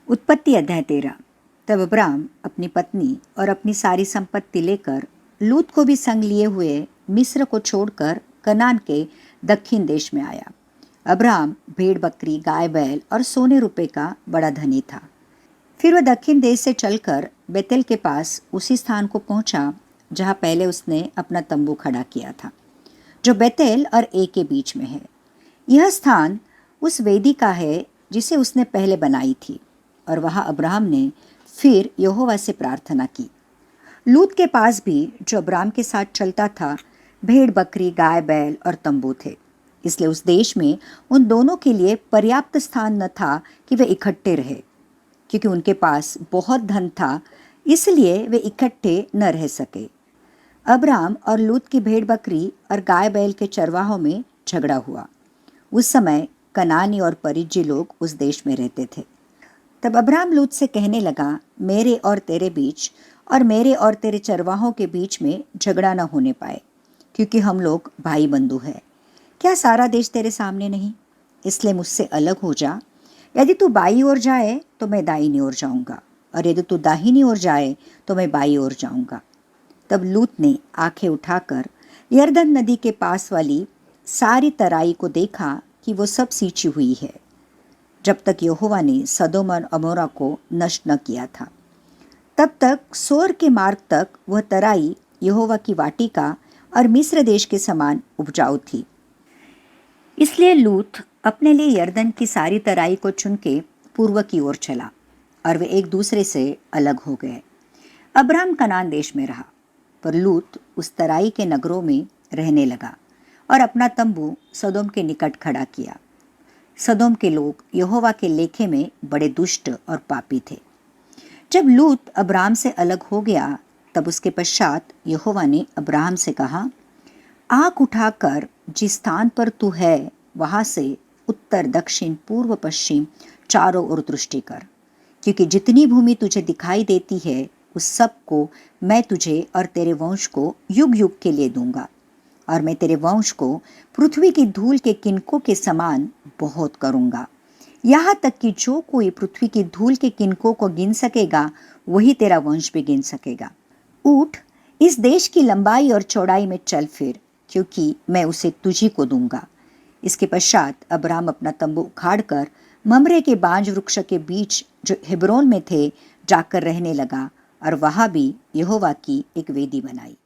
उत्पत्ति अध्याय 13। तब अब्राम अपनी पत्नी और अपनी सारी संपत्ति लेकर लूत को भी संग लिए हुए मिस्र को छोड़कर कनान के दक्षिण देश में आया। अब्राम भेड़ बकरी गाय बैल और सोने रुपए का बड़ा धनी था। फिर वह दक्षिण देश से चलकर बेतेल के पास उसी स्थान को पहुंचा जहां पहले उसने अपना तंबू खड़ा किया था, जो बेतेल और ए के बीच में है। यह स्थान उस वेदी का है जिसे उसने पहले बनाई थी, और वहां अब्राहम ने फिर यहोवा से प्रार्थना की। लूत के पास भी, जो अब्राम के साथ चलता था, भेड़ बकरी गाय बैल और तंबू थे। इसलिए उस देश में उन दोनों के लिए पर्याप्त स्थान न था कि वे इकट्ठे रहे। क्योंकि उनके पास बहुत धन था, इसलिए वे इकट्ठे न रह सके। अब्राम और लूत की भेड़ बकरी और गाय बैल के चरवाहों में झगड़ा हुआ। उस समय कनानी और परिज्जी लोग उस देश में रहते थे। तब अब्राम लूत से कहने लगा, मेरे और तेरे बीच और मेरे और तेरे चरवाहों के बीच में झगड़ा न होने पाए, क्योंकि हम लोग भाई बंधु हैं। क्या सारा देश तेरे सामने नहीं? इसलिए मुझसे अलग हो जा। यदि तू बाईं ओर जाए तो मैं दाहिनी ओर जाऊंगा, और यदि तू दाहिनी ओर जाए तो मैं बाईं ओर जाऊंगा। तब लूत ने आंखें उठाकर यरदन नदी के पास वाली सारी तराई को देखा कि वो सब सींची हुई है, जब तक यहोवा ने सदोम और अमोरा को नष्ट न किया था। तब तक सोर के मार्ग तक वह तराई यहोवा की वाटिका और मिस्र देश के समान उपजाऊ थी। इसलिए लूत अपने लिए यरदन की सारी तराई को चुन के पूर्व की ओर चला, और वे एक दूसरे से अलग हो गए। अब्राम कनान देश में रहा, पर लूत उस तराई के नगरों में रहने लगा और अपना तंबू सदोम के निकट खड़ा किया। सदोम के लोग यहोवा के लेखे में बड़े दुष्ट और पापी थे। जब लूत अब्राम से अलग हो गया, तब उसके पश्चात यहोवा ने अब्राहम से कहा, आँख उठाकर जिस स्थान पर तू है वहां से उत्तर दक्षिण पूर्व पश्चिम चारों ओर दृष्टि कर, क्योंकि जितनी भूमि तुझे दिखाई देती है उस सब को मैं तुझे और तेरे वंश को युग युग के लिए दूंगा, और मैं तेरे वंश को पृथ्वी की धूल के किनकों के समान बहुत करूंगा। यहाँ तक कि जो कोई पृथ्वी की धूल के किनकों को गिन सकेगा, वही तेरा वंश भी गिन सकेगा। उठ, इस देश की लंबाई और चौड़ाई में चल फिर, क्योंकि मैं उसे तुझी को दूंगा। इसके पश्चात अब्राम अपना तंबू उखाड़कर ममरे के बांज वृक्ष के बीच, जो हेब्रोन में थे, जाकर रहने लगा, और वहां भी यहोवा की एक वेदी बनाई।